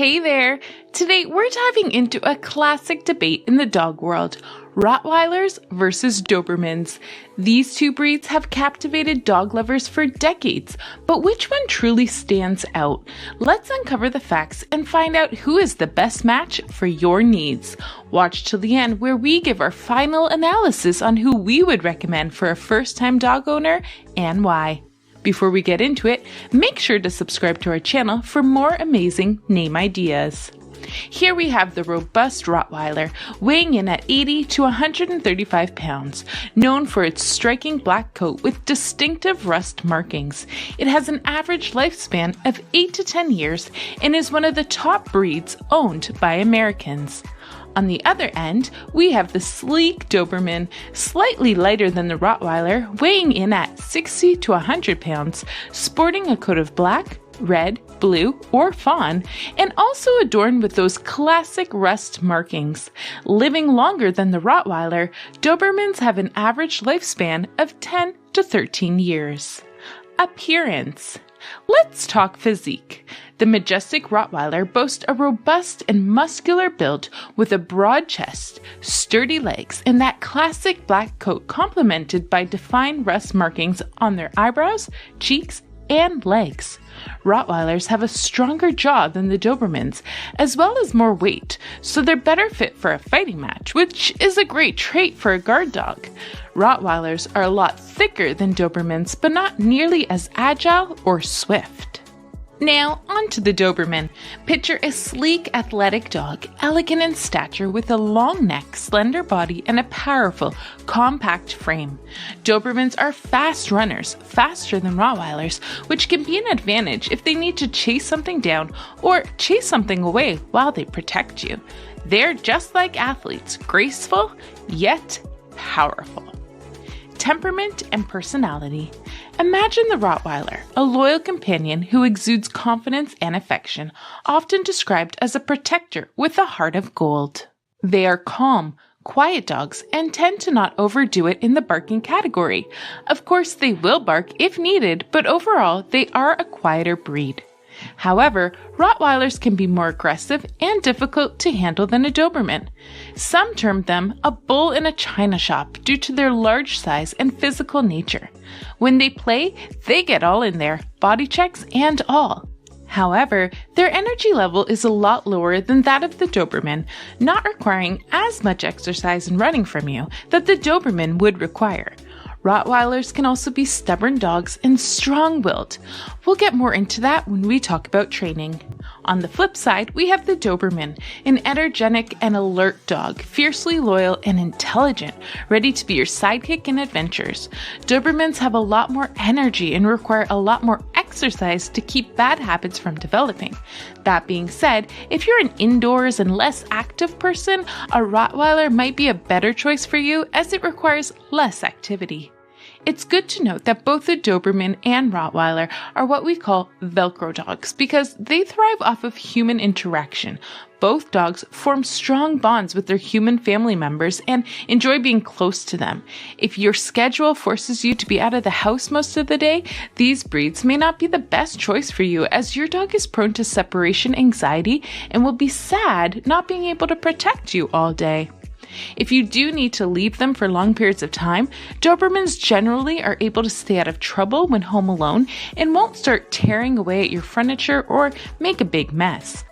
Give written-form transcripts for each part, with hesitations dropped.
Hey there! Today we're diving into a classic debate in the dog world, Rottweilers versus Dobermans. These two breeds have captivated dog lovers for decades, but which one truly stands out? Let's uncover the facts and find out who is the best match for your needs. Watch till the end where we give our final analysis on who we would recommend for a first-time dog owner and why. Before we get into it, make sure to subscribe to our channel for more amazing name ideas. Here we have the robust Rottweiler, weighing in at 80 to 135 pounds, known for its striking black coat with distinctive rust markings. It has an average lifespan of 8 to 10 years and is one of the top breeds owned by Americans. On the other end, we have the sleek Doberman, slightly lighter than the Rottweiler, weighing in at 60 to 100 pounds, sporting a coat of black, red, blue, or fawn, and also adorned with those classic rust markings. Living longer than the Rottweiler, Dobermans have an average lifespan of 10 to 13 years. Appearance. Let's talk physique. The majestic Rottweiler boasts a robust and muscular build with a broad chest, sturdy legs, and that classic black coat complemented by defined rust markings on their eyebrows, cheeks, and legs. Rottweilers have a stronger jaw than the Dobermans, as well as more weight, so they're better fit for a fighting match, which is a great trait for a guard dog. Rottweilers are a lot thicker than Dobermans, but not nearly as agile or swift. Now, on to the Doberman. Picture a sleek, athletic dog, elegant in stature with a long neck, slender body, and a powerful, compact frame. Dobermans are fast runners, faster than Rottweilers, which can be an advantage if they need to chase something down or chase something away while they protect you. They're just like athletes, graceful, yet powerful. Temperament and personality. Imagine the Rottweiler, a loyal companion who exudes confidence and affection, often described as a protector with a heart of gold. They are calm, quiet dogs and tend to not overdo it in the barking category. Of course, they will bark if needed, but overall, they are a quieter breed. However, Rottweilers can be more aggressive and difficult to handle than a Doberman. Some term them a bull in a china shop due to their large size and physical nature. When they play, they get all in there, body checks and all. However, their energy level is a lot lower than that of the Doberman, not requiring as much exercise and running from you that the Doberman would require. Rottweilers can also be stubborn dogs and strong-willed. We'll get more into that when we talk about training. On the flip side, we have the Doberman, an energetic and alert dog, fiercely loyal and intelligent, ready to be your sidekick in adventures. Dobermans have a lot more energy and require a lot more exercise to keep bad habits from developing. That being said, if you're an indoors and less active person, a Rottweiler might be a better choice for you as it requires less activity. It's good to note that both the Doberman and Rottweiler are what we call Velcro dogs because they thrive off of human interaction. Both dogs form strong bonds with their human family members and enjoy being close to them. If your schedule forces you to be out of the house most of the day, these breeds may not be the best choice for you as your dog is prone to separation anxiety and will be sad not being able to protect you all day. If you do need to leave them for long periods of time, Dobermans generally are able to stay out of trouble when home alone and won't start tearing away at your furniture or make a big mess.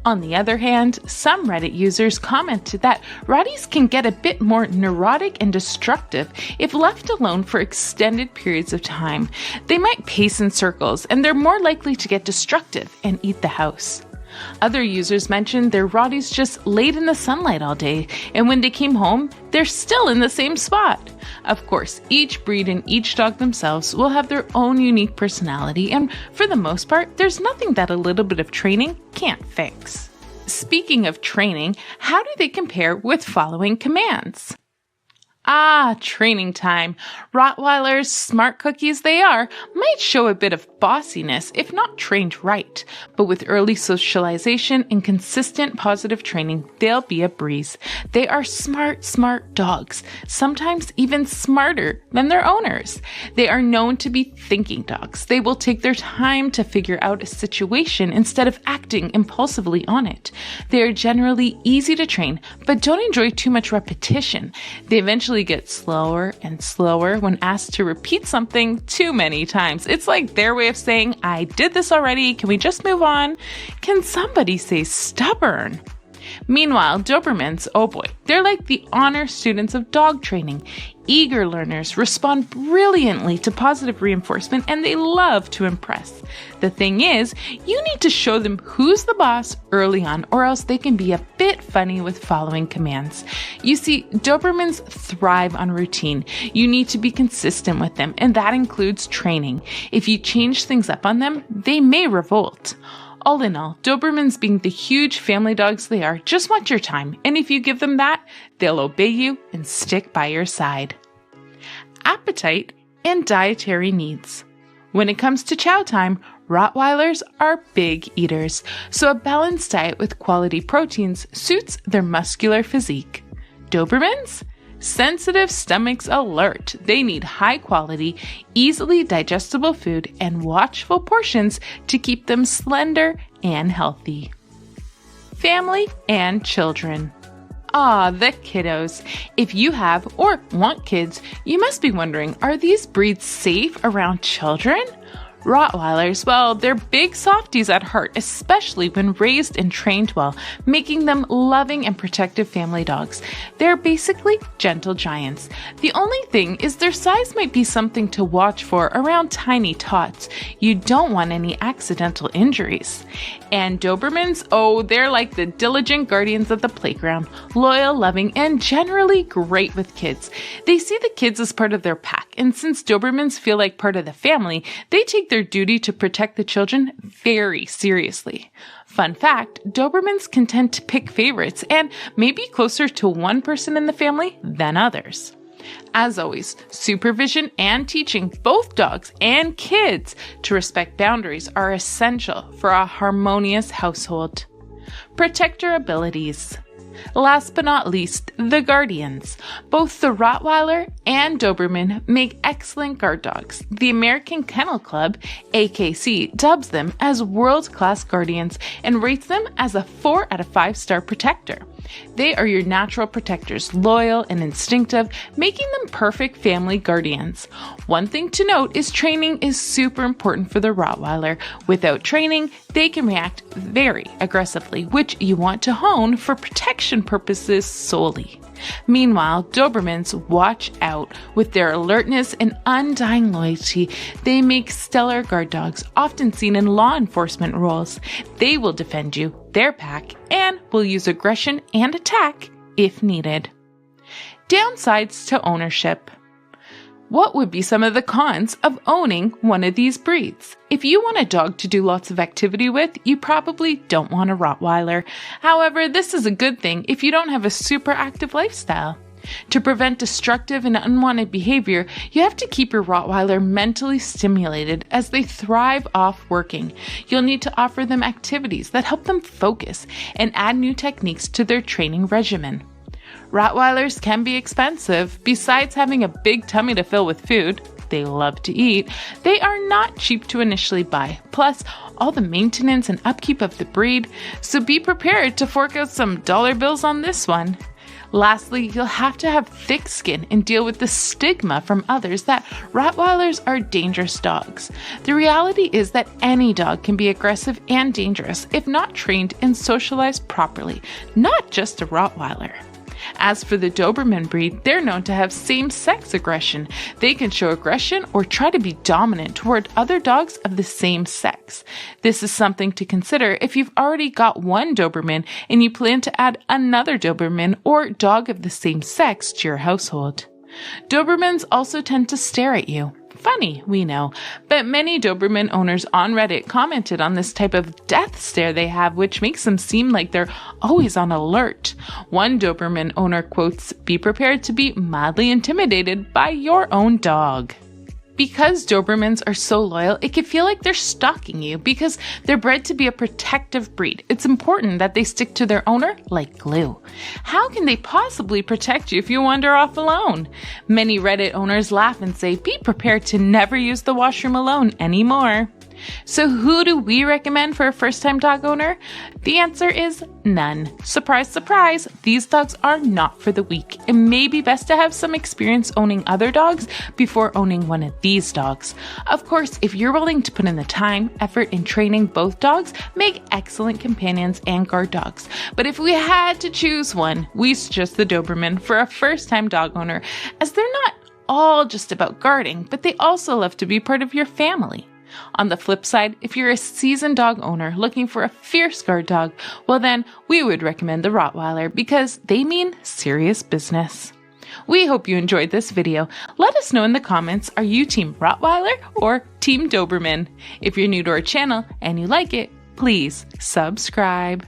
On the other hand, some Reddit users commented that Rotties can get a bit more neurotic and destructive if left alone for extended periods of time. They might pace in circles and they're more likely to get destructive and eat the house. Other users mentioned their Rotties just laid in the sunlight all day, and when they came home, they're still in the same spot. Of course, each breed and each dog themselves will have their own unique personality, and for the most part, there's nothing that a little bit of training can't fix. Speaking of training, how do they compare with following commands? Training time. Rottweilers, smart cookies they are, might show a bit of bossiness if not trained right, but with early socialization and consistent positive training, they'll be a breeze. They are smart dogs, sometimes even smarter than their owners. They are known to be thinking dogs. They will take their time to figure out a situation instead of acting impulsively on it. They are generally easy to train, but don't enjoy too much repetition. They eventually get slower and slower when asked to repeat something too many times. It's like their way of saying, I did this already, can we just move on? Can somebody say stubborn? Meanwhile, Dobermans, oh boy, they're like the honor students of dog training. Eager learners respond brilliantly to positive reinforcement and they love to impress. The thing is, you need to show them who's the boss early on or else they can be a bit funny with following commands. You see, Dobermans thrive on routine. You need to be consistent with them and that includes training. If you change things up on them, they may revolt. All in all, Dobermans being the huge family dogs they are, just want your time, and if you give them that, they'll obey you and stick by your side. Appetite and dietary needs. When it comes to chow time, Rottweilers are big eaters, so a balanced diet with quality proteins suits their muscular physique. Dobermans? Sensitive stomachs alert. They need high quality, easily digestible food and watchful portions to keep them slender and healthy. Family and children. The kiddos. If you have or want kids, you must be wondering, are these breeds safe around children? Rottweilers, well, they're big softies at heart, especially when raised and trained well, making them loving and protective family dogs. They're basically gentle giants. The only thing is their size might be something to watch for around tiny tots. You don't want any accidental injuries. And Dobermans, they're like the diligent guardians of the playground, loyal, loving, and generally great with kids. They see the kids as part of their pack, and since Dobermans feel like part of the family, they take their duty to protect the children very seriously. Fun fact, Dobermans can tend to pick favorites and may be closer to one person in the family than others. As always, supervision and teaching both dogs and kids to respect boundaries are essential for a harmonious household. Protector abilities. Last but not least, the guardians. Both the Rottweiler and Doberman make excellent guard dogs. The American Kennel Club, AKC, dubs them as world-class guardians and rates them as a 4 out of 5-star protector. They are your natural protectors, loyal and instinctive, making them perfect family guardians. One thing to note is training is super important for the Rottweiler. Without training, they can react very aggressively, which you want to hone for protection purposes solely. Meanwhile, Dobermans watch out. With their alertness and undying loyalty, they make stellar guard dogs, often seen in law enforcement roles. They will defend you, their pack, and will use aggression and attack if needed. Downsides to ownership. What would be some of the cons of owning one of these breeds? If you want a dog to do lots of activity with, you probably don't want a Rottweiler. However, this is a good thing if you don't have a super active lifestyle. To prevent destructive and unwanted behavior, you have to keep your Rottweiler mentally stimulated as they thrive off working. You'll need to offer them activities that help them focus and add new techniques to their training regimen. Rottweilers can be expensive. Besides having a big tummy to fill with food, they love to eat, they are not cheap to initially buy. Plus, all the maintenance and upkeep of the breed, so be prepared to fork out some dollar bills on this one. Lastly, you'll have to have thick skin and deal with the stigma from others that Rottweilers are dangerous dogs. The reality is that any dog can be aggressive and dangerous if not trained and socialized properly, not just a Rottweiler. As for the Doberman breed, they're known to have same-sex aggression. They can show aggression or try to be dominant toward other dogs of the same sex. This is something to consider if you've already got one Doberman and you plan to add another Doberman or dog of the same sex to your household. Dobermans also tend to stare at you. Funny, we know, but many Doberman owners on Reddit commented on this type of death stare they have, which makes them seem like they're always on alert. One Doberman owner quotes, "Be prepared to be mildly intimidated by your own dog." Because Dobermans are so loyal, it can feel like they're stalking you because they're bred to be a protective breed. It's important that they stick to their owner like glue. How can they possibly protect you if you wander off alone? Many Reddit owners laugh and say, be prepared to never use the washroom alone anymore. So who do we recommend for a first-time dog owner? The answer is none. Surprise, surprise, these dogs are not for the weak. It may be best to have some experience owning other dogs before owning one of these dogs. Of course, if you're willing to put in the time, effort in training both dogs, make excellent companions and guard dogs. But if we had to choose one, we suggest the Doberman for a first-time dog owner, as they're not all just about guarding, but they also love to be part of your family. On the flip side, if you're a seasoned dog owner looking for a fierce guard dog, well then, we would recommend the Rottweiler because they mean serious business. We hope you enjoyed this video. Let us know in the comments, are you Team Rottweiler or Team Doberman? If you're new to our channel and you like it, please subscribe.